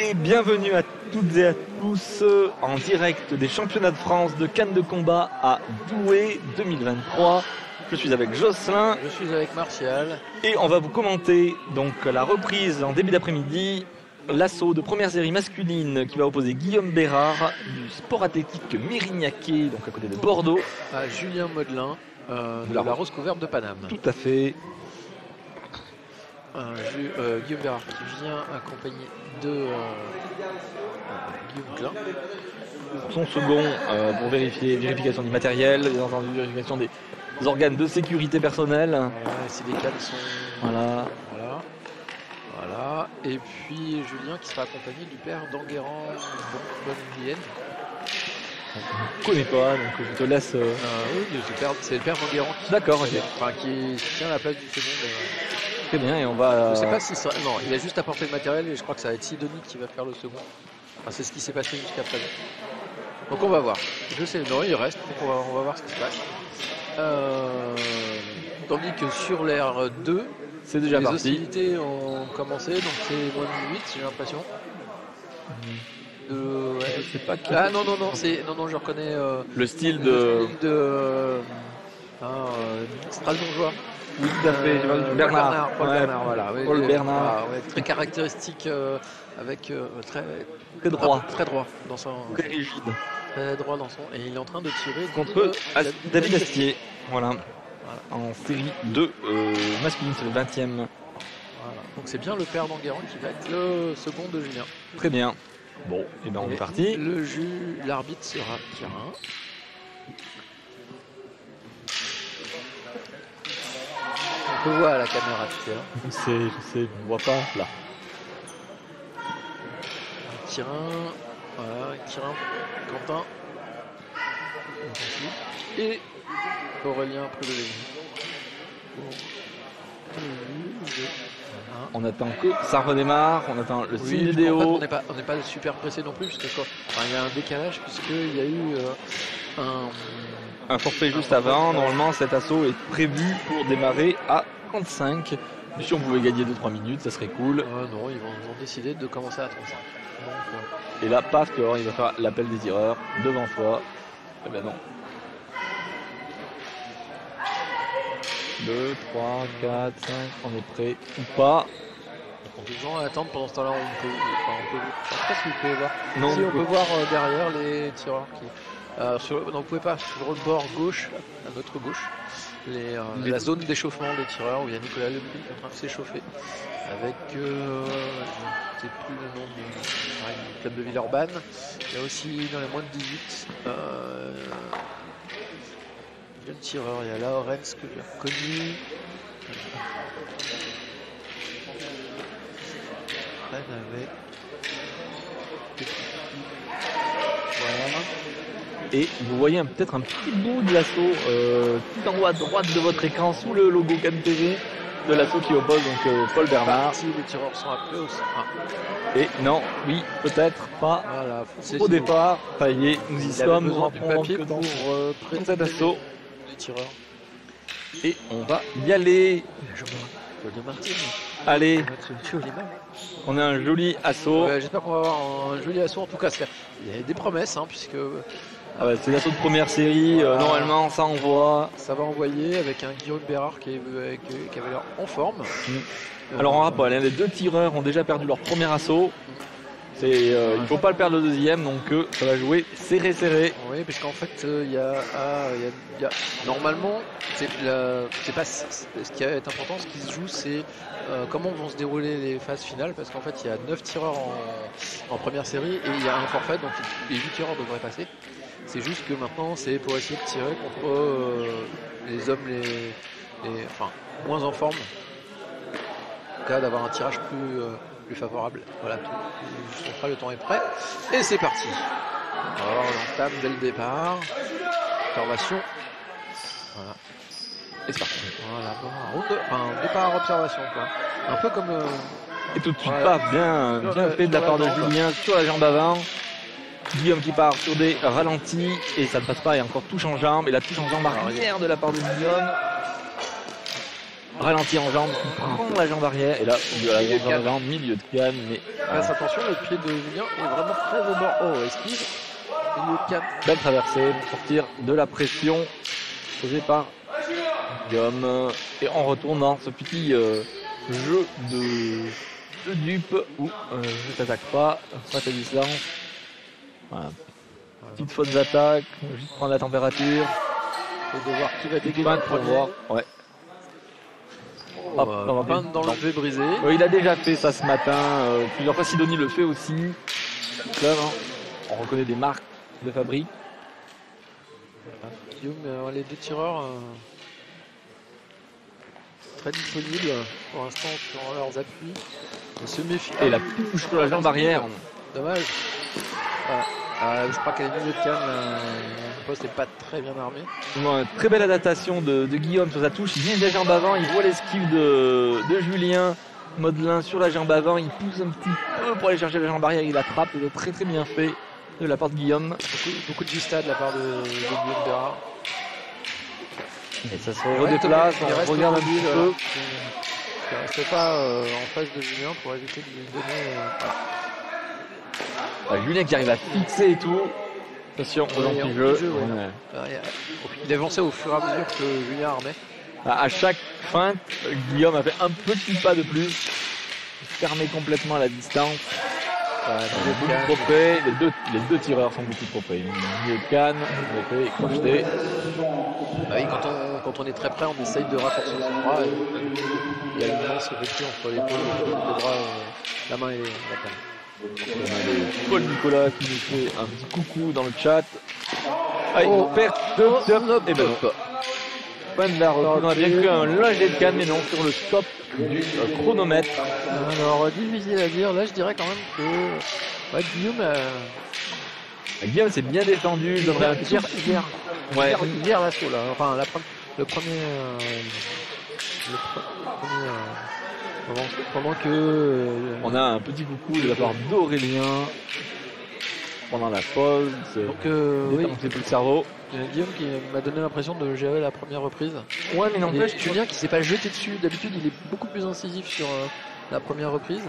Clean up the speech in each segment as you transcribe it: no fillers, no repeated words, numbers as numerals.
Et bienvenue à toutes et à tous en direct des championnats de France de canne de combat à Douai 2023. Je suis avec Jocelyn. Je suis avec Martial. Et on va vous commenter donc la reprise en début d'après-midi. L'assaut de première série masculine qui va opposer Guillaume Bérard du Sport Athlétique Mérignaquais, donc à côté de Bordeaux. À Julien Modelin de la Rose Couverte de Paname. Tout à fait. Guillaume Bérard qui vient accompagné de Guillaume Klein. Son second pour vérification du matériel, bien entendu vérification des organes de sécurité personnelle. Voilà, si les cannes sont... Voilà. Et puis Julien qui sera accompagné du père d'Enguerrand Bonne-Vienne. Je ne connais pas, donc je te laisse... Oui, c'est le père d'Enguerrand qui tient la place du second. Très bien, et on va... Je sais pas si ça... Non, il a juste apporté le matériel et je crois que ça va être Sidonie qui va faire le second. Enfin, c'est ce qui s'est passé jusqu'à présent. Donc on va voir. Je sais, non, il reste, donc on va voir ce qui se passe. Tandis que sur l'air 2, c'est déjà les parti. hostilités ont commencé, donc c'est moins de 8, j'ai l'impression. Je sais pas qui... Ah non, je reconnais... le style de Strasbourgeois. Oui, tout à fait. Bernard. Paul Bernard, voilà. Paul Bernard. Très caractéristique, avec très droit. Très droit dans son... Très rigide. Très droit dans son... Et il est en train de tirer contre David Astier. Voilà. En série 2 masculine, c'est le 20e. Voilà. Donc c'est bien le père d'Enguerrand qui va être le second de Julien. Très bien. Bon, et ben on est parti. L'arbitre sera Pierrin. On peut voir à la caméra, tu sais. Je sais, on voit pas là. Quirin, Quentin. Et Aurélien Prudhomme. On attend que ça redémarre, on attend le signe vidéo. En fait, on n'est pas super pressé non plus, puisque il y a un décalage, puisqu'il y a eu un forfait juste avant. Normalement, cet assaut est prévu pour démarrer à 35. Si on pouvait gagner 2-3 minutes, ça serait cool. Non, ils vont décider de commencer à 35. Donc, et là, paf, il va faire l'appel des tireurs devant soi. Eh ben non. 2, 3, 4, 5, on est prêt ou pas. Les gens attendent pendant ce temps-là, on peut je sais pas si vous pouvez voir. Non, si on peut voir derrière les tireurs qui... non, vous pouvez pas, sur le bord gauche, à notre gauche, la zone d'échauffement des tireurs où il y a Nicolas Lepri qui est en train de s'échauffer avec, je ne sais plus le nom du club de Villeurbanne. Il y a aussi dans les moins de 18 le tireur, il y a Laurens que j'ai reconnu. Voilà. Et vous voyez peut-être un petit bout de l'assaut tout en haut à droite de votre écran sous le logo CanTV de l'assaut qui oppose donc Paul Bernard. Si les tireurs sont appelés aussi. Et non, oui, peut-être pas. Voilà, au départ, ça y est, nous y sommes, nous rentrons que dans cet assaut. Les tireurs. Et on va y aller. Allez, on a un joli assaut. J'espère qu'on va avoir un joli assaut. En tout cas, il y a des promesses, puisque c'est l'assaut de première série. Normalement, ça envoie. Ça va envoyer avec un Guillaume Bérard qui avait l'air en forme. Alors on rappelle, les deux tireurs ont déjà perdu leur premier assaut. Il ne faut pas le perdre le deuxième, donc ça va jouer serré. Oui, parce qu'en fait, il y a normalement, c'est pas ce qui est important. Ce qui se joue, c'est comment vont se dérouler les phases finales, parce qu'en fait, il y a 9 tireurs en première série et il y a un forfait, donc les 8 tireurs devraient passer. C'est juste que maintenant, c'est pour essayer de tirer contre les hommes moins en forme, en cas d'avoir un tirage plus favorable. Voilà tout. Le temps est prêt. Et c'est parti. Alors on entame dès le départ. Observation. Voilà. Et c'est parti. Voilà. Un départ observation, quoi. Un peu comme... Et tout de suite pas bien fait de la part de Julien sur la jambe avant. Guillaume qui part sur des ralentis et ça ne passe pas, il y a encore touche en jambe et la touche en jambe arrière de la part de Guillaume. ralenti en jambe, il prend la jambe arrière, et là, il a la jambe, milieu de canne, mais... Faites attention, le pied de Julien est vraiment très au bord. Oh, esquive, milieu de canne. Belle traversée pour sortir de la pression posée par Guillaume. Et on retourne dans ce petit jeu de dupe où je t'attaque pas, pas ta distance. Voilà. Petite faute d'attaque, juste prendre la température. Et de voir qui va dégager Feinte pour voir. Ouais. Hop, on va Feinte dans le jeu brisé. Il a déjà fait ça ce matin. Plusieurs fois, Sidonie le fait aussi. Donc là, on reconnaît des marques de fabrique. Guillaume, les deux tireurs très disponibles pour l'instant sur leurs appuis. On se méfie. Et la touche sur la jambe arrière. Dommage. Je crois qu'à la milieu de canne, le poste n'est pas très bien armé. Une très belle adaptation de Guillaume sur sa touche. Il vient des jambes avant, il voit l'esquive de Julien Modelin sur la jambe avant. Il pousse un petit peu pour aller chercher la jambe arrière. Il attrape. C'est très très bien fait de la part de Guillaume. Beaucoup de vista de la part de Guillaume Bérard. Et ça se redéplace. On regarde un petit peu. Il ne reste pas en face de Julien pour éviter de lui donner. Julien qui arrive à fixer et tout. Attention, on est en jeu. Il avançait au fur et à mesure que Julien armait. À chaque feinte, Guillaume a fait un petit pas de plus. Fermé complètement à la distance. Beaucoup trop près. Les deux tireurs sont beaucoup trop près. Milieu de canne, crocheté. Oui, quand on est très près, on essaye de raccourcir son bras. Il y a une immense rupture entre l'épaule, le bras, la main et la canne. On a Paul Nicolas qui nous fait un petit coucou dans le chat. Perte de et ben non. Fin de la reprise. On a bien cru un lâcher de canne, mais non, sur le stop du chronomètre. Alors, difficile à dire. Là, je dirais quand même que Guillaume s'est bien détendu. Il donnerait un petit hier l'assaut là. Enfin, le premier. Pendant que on a un petit coucou de la part d'Aurélien pendant la pause. Donc oui, c'est plus le cerveau. Guillaume qui m'a donné l'impression de gérer la première reprise. Ouais, mais n'empêche, Julien qui s'est pas jeté dessus. D'habitude, il est beaucoup plus incisif sur la première reprise.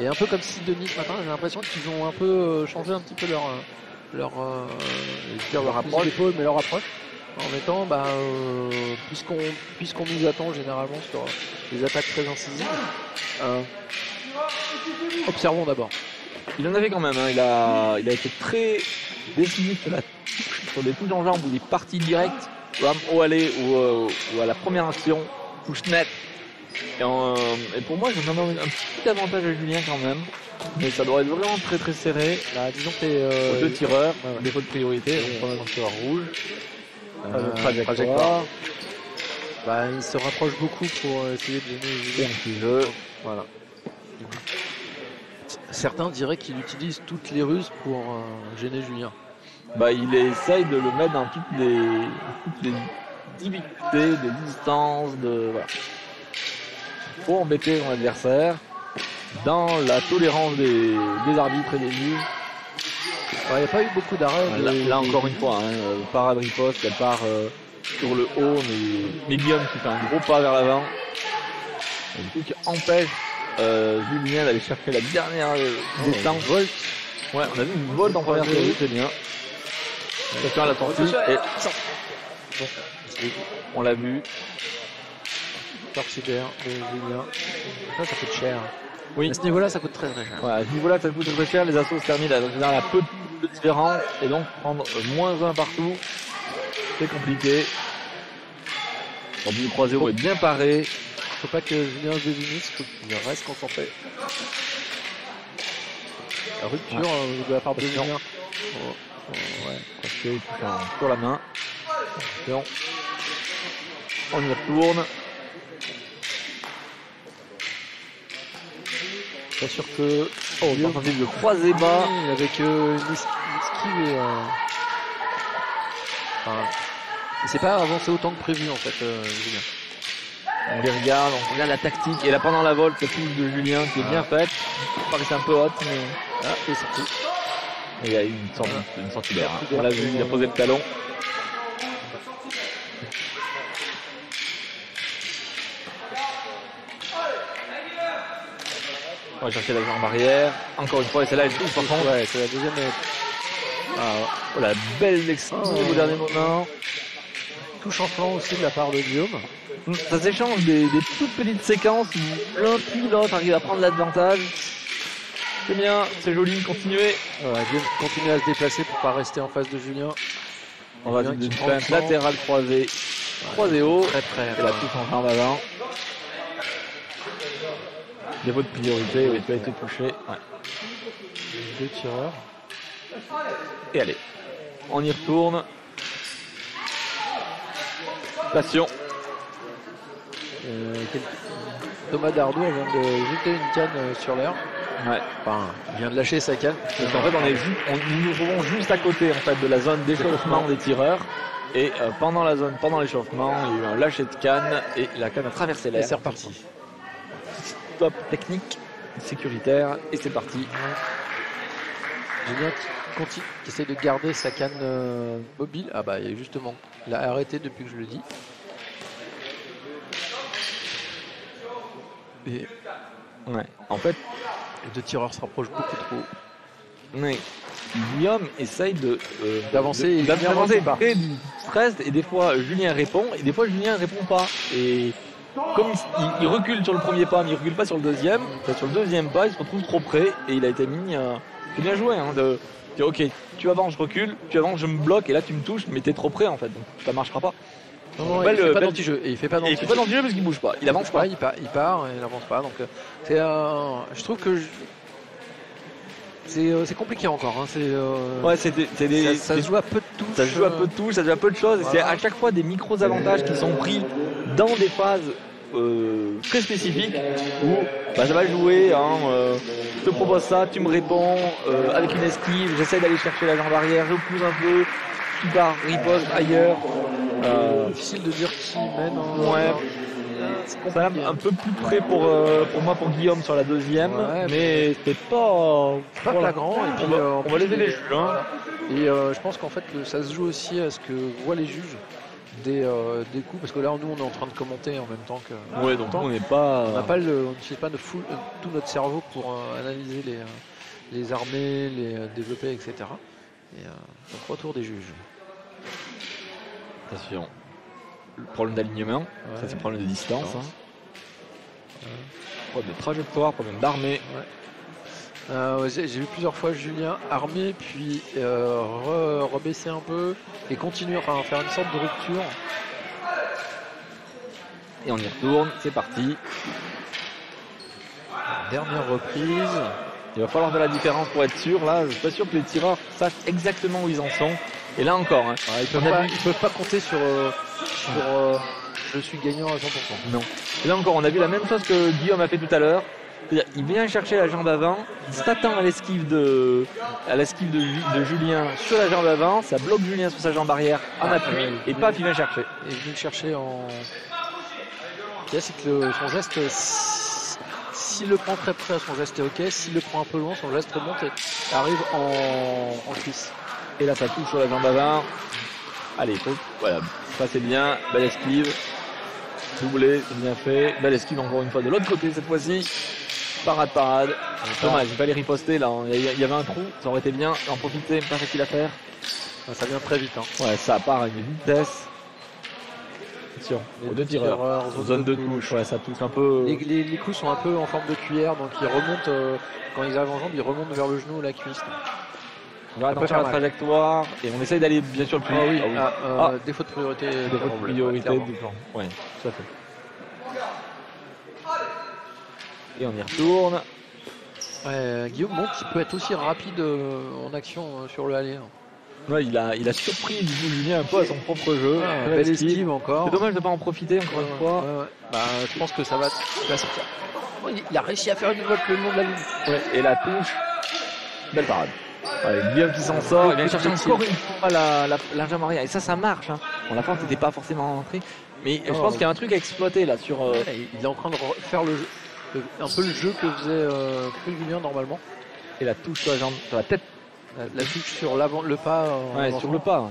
Et un peu comme Sidonie ce matin, j'ai l'impression qu'ils ont un peu changé un petit peu leur approche, mais leur approche. En mettant, puisqu'on nous attend généralement sur des attaques très incisives, observons d'abord. Il en avait quand même, il a été très décisif sur des touches en jambes où il est parti direct, au aller ou à la première action, touche net. Et pour moi, je donne un petit avantage à Julien quand même, mais ça doit être vraiment très très serré. Disons que les deux tireurs, défaut de priorité, on prend un tireur rouge. Trajectoire. Il se rapproche beaucoup pour essayer de gêner Julien. Un petit jeu. Voilà. Certains diraient qu'il utilise toutes les ruses pour gêner Julien. Il essaye de le mettre dans toutes les difficultés, des distances, voilà. Pour embêter son adversaire dans la tolérance des arbitres et des juges. Il n'y a pas eu beaucoup d'arrêts. Là encore une fois, parade riposte, elle part sur le haut, mais Guillaume qui fait un gros pas vers l'avant. Du coup, qui empêche Julien d'aller chercher la dernière distance. Volt. Ouais, on a vu une volte en première série, c'est bien. Ça fait la sortie et on l'a vu. Torsidaire de Julien. Ça coûte cher. Oui. À ce niveau-là, ça coûte très très cher. Ouais, à ce niveau-là, ça coûte très cher. Les assauts se terminent dans la peu de différence et donc prendre -1 partout, c'est compliqué. Le 3-0 est bien paré. Faut pas que Julien se désinisse, faut qu'il reste concentré. La rupture de la part de Julien. Ouais, sur la main. On y retourne. Pas sûr que. Tentative de croisé bas. Avec une esquive et. C'est pas avancé autant que prévu en fait, Julien. On les regarde, on regarde la tactique. Et là, pendant la volte, la touche de Julien qui est bien faite. C'est un peu haute, mais. C'est sorti. Et il y a une sortie d'air. On l'a vu, il a posé le talon. On va chercher la jambe arrière. Encore une fois, et celle-là, elle touche par contre. Ouais, c'est la deuxième. Oh, la belle esquive au dernier moment. Touche en flanc aussi de la part de Guillaume. Ça s'échange des toutes petites séquences où l'un puis l'autre arrive à prendre l'avantage. C'est bien, c'est joli, continuez. Guillaume continue à se déplacer pour pas rester en face de Julien. On va d'une feinte latérale croisée. Croisée haut. Très près. Et la touche en jambe avant. Défaut de priorité, oui, tu as été touché. Ouais. 2 tireurs. Et allez, on y retourne. Passion. Thomas Dardour vient de jeter une canne sur l'air. Ouais. Enfin, il vient de lâcher sa canne. Donc en fait, nous nous trouvons juste à côté en fait de la zone d'échauffement des tireurs. Et pendant l'échauffement, il y a eu un lâcher de canne et la canne a traversé l'air. Et c'est reparti. Stop technique, sécuritaire et c'est parti. Julien qui essaie de garder sa canne mobile. Ah bah justement, il a arrêté depuis que je le dis. Et ouais, en fait, les 2 tireurs se rapprochent beaucoup trop. Ouais. Guillaume essaye d'avancer après du stress et des fois Julien répond et des fois Julien répond pas. Et comme il recule sur le premier pas mais il recule pas sur le deuxième, sur le deuxième pas il se retrouve trop près et il a été mis. C'est bien joué hein, de dire ok tu avances je recule, tu avances je me bloque et là tu me touches mais t'es trop près en fait donc ça marchera pas. Non, il fait pas d'anti-jeu. Et il fait pas d'anti-jeu parce qu'il bouge pas, il avance pas. Il part et il avance pas donc c'est je trouve que c'est compliqué encore. Hein. Ouais, ça se joue à peu de touches. Ça se joue à peu de touches, ça se joue à peu de choses. Voilà. C'est à chaque fois des micros avantages qui sont pris dans des phases très spécifiques où ça va jouer. Je te propose ça, tu me réponds avec une esquive. J'essaie d'aller chercher la jambe arrière, je pousse un peu, tu pars, riposte ailleurs. Difficile de dire qui mène. Ouais. C'est un peu plus près pour moi, pour Guillaume sur la deuxième, mais c'était pas flagrant. Et puis, on va lever les juges. Hein. Et je pense qu'en fait, ça se joue aussi à ce que voient les juges des coups, parce que là, nous, on est en train de commenter en même temps que. Ouais, donc on n'est pas. On n'utilise pas tout notre cerveau pour analyser les armées, les développer, etc. Et donc, retour des juges. Attention. Le problème d'alignement, ça c'est le problème de distance. Problème de trajectoire, problème d'armée. J'ai vu plusieurs fois Julien armé, puis rebaisser un peu et continuer, enfin faire une sorte de rupture. Et on y retourne, c'est parti. Dernière reprise. Il va falloir de la différence pour être sûr. Là, je suis pas sûr que les tireurs sachent exactement où ils en sont. Et là encore, hein, ils peuvent pas compter sur je suis gagnant à 100%. Non. Et là encore, on a vu la même chose que Guillaume a fait tout à l'heure. C'est-à-dire, il vient chercher la jambe avant, il s'attend à l'esquive de Julien sur la jambe avant, ça bloque Julien sur sa jambe arrière en appui, et paf, il vient chercher. Et il vient chercher en. C'est que son geste, s'il le prend très près, son geste est ok. S'il le prend un peu loin, son geste remonte et arrive en cuisse. Et là, ça touche sur la jambe avant. Allez, voilà, ça c'est bien, belle esquive. Doublé, c'est bien fait. Belle esquive encore une fois de l'autre côté cette fois-ci. Parade. Dommage, il fallait riposter là. Il y avait un trou, ça aurait été bien. En profiter, pas facile à faire. Ça vient très vite. Hein. Ouais, ça part à une vitesse. Attention, aux 2 tireurs. Zone de touche, ouais, ça touche un peu. Les coups sont un peu en forme de cuillère, donc ils remontent, quand ils arrivent en jambe, ils remontent vers le genou ou la cuisse. On va attendre la trajectoire et on essaye d'aller bien sûr le plus vite. Défaut de priorité. Défaut de priorité du plan. Ouais, tout à fait. Et on y retourne. Guillaume montre qu'il peut être aussi rapide en action sur le aller. Ouais, il a surpris du coup Julien un peu à son propre jeu. Belle esquive encore. C'est dommage de ne pas en profiter encore une fois. Je pense que ça va sortir. Il a réussi à faire une volte le long de la ligne. Ouais, et la touche. Belle parade. Guillaume qui s'en sort, il vient chercher encore une fois la jambe arrière. Et ça marche. Hein. Bon, la force n'était pas forcément rentrée. Mais je pense qu'il y a un truc à exploiter là sur. Il est en train de faire un peu le jeu que faisait Julien normalement. Et la touche sur la jambe, sur la tête. La touche sur l'avant, le pas. Sur le pas.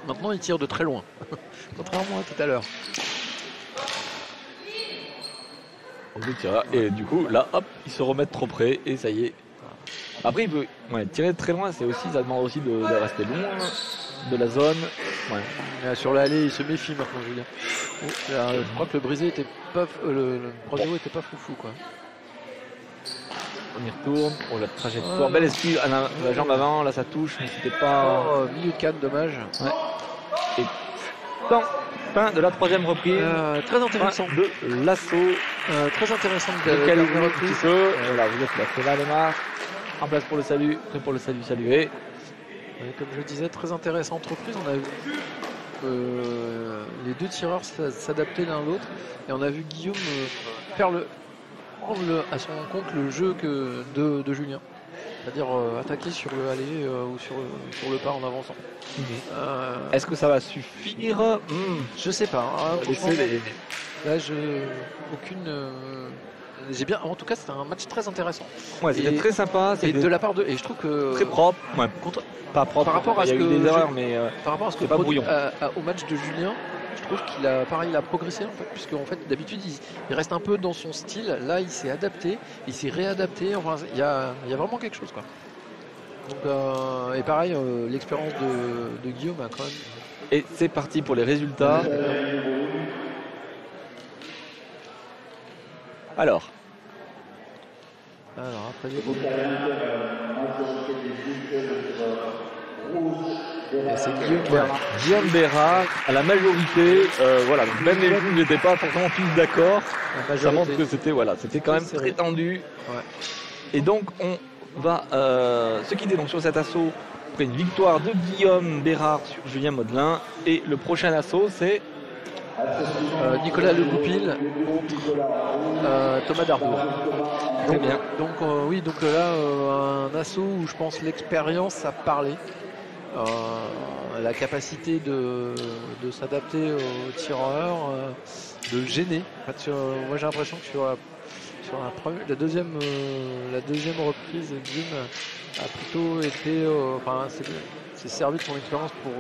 Maintenant, il tire de très loin. Contrairement à tout à l'heure. aux deux tireurs. Et du coup, là, hop, ils se remettent trop près et ça y est. Après, il peut tirer très loin, ça demande aussi de rester loin de la zone. Sur l'allée, il se méfie maintenant, Julien. Je crois que le brisé était pas, le Brosio était pas foufou, quoi. On y retourne. Oh, la trajectoire. Belle esquive à la jambe avant, là ça touche, mais c'était pas. Oh, milieu de canne, dommage. Ouais. Et fin de la troisième reprise. Très intéressant. Fin de l'assaut. Très intéressant de quel reprise. Voilà, vous êtes là, c'est là les marques. En place pour le salut, prêt pour le saluer. Comme je disais, très intéressante reprise. On a vu les deux tireurs s'adapter l'un à l'autre. Et on a vu Guillaume prendre à son compte le jeu de Julien. C'est-à-dire attaquer sur le aller ou sur le pas en avançant. Est-ce que ça va suffire? Je sais pas. Là, j'ai bien. En tout cas, c'était un match très intéressant. Ouais, c'était très sympa. Et de la part de. Et je trouve que. Très propre. Ouais. Pas propre. Par rapport à ce que. Des erreurs, mais. Par rapport à ce que pas brouillon. Au match de Julien, je trouve qu'il a progressé en fait, puisque en fait d'habitude il reste un peu dans son style. Là, il s'est adapté, il s'est réadapté. Enfin, il y a vraiment quelque chose, quoi. Donc, et pareil, l'expérience de Guillaume a quand même. Et c'est parti pour les résultats. Alors après c'est Guillaume Bérard à la majorité. Voilà, même les joueurs n'étaient pas forcément tous d'accord. Ça montre que c'était quand même très tendu. Ouais. Et donc on va se quitter donc sur cet assaut après une victoire de Guillaume Bérard sur Julien Modelin. Et le prochain assaut c'est Nicolas Le Goupil contre Thomas Darbourg. Très bien. Donc là un assaut où je pense l'expérience a parlé. La capacité de s'adapter aux tireurs, de gêner. En fait, moi j'ai l'impression que sur la deuxième reprise, Guillaume a plutôt été, s'est servi de son expérience pour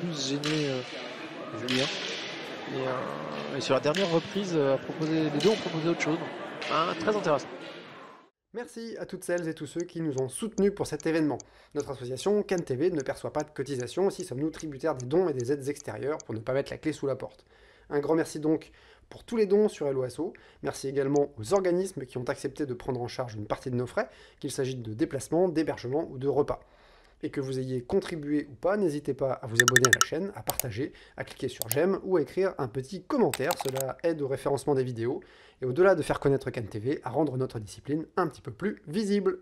plus gêner Julien. Et sur la dernière reprise, les deux ont proposé autre chose. Très intéressant. Merci à toutes celles et tous ceux qui nous ont soutenus pour cet événement. Notre association Cannes TV ne perçoit pas de cotisation, aussi sommes-nous tributaires des dons et des aides extérieures pour ne pas mettre la clé sous la porte. Un grand merci donc pour tous les dons sur Helloasso. Merci également aux organismes qui ont accepté de prendre en charge une partie de nos frais, qu'il s'agisse de déplacements, d'hébergement ou de repas. Et que vous ayez contribué ou pas, n'hésitez pas à vous abonner à la chaîne, à partager, à cliquer sur j'aime ou à écrire un petit commentaire, cela aide au référencement des vidéos, et au-delà de faire connaître Cannes TV, à rendre notre discipline un petit peu plus visible.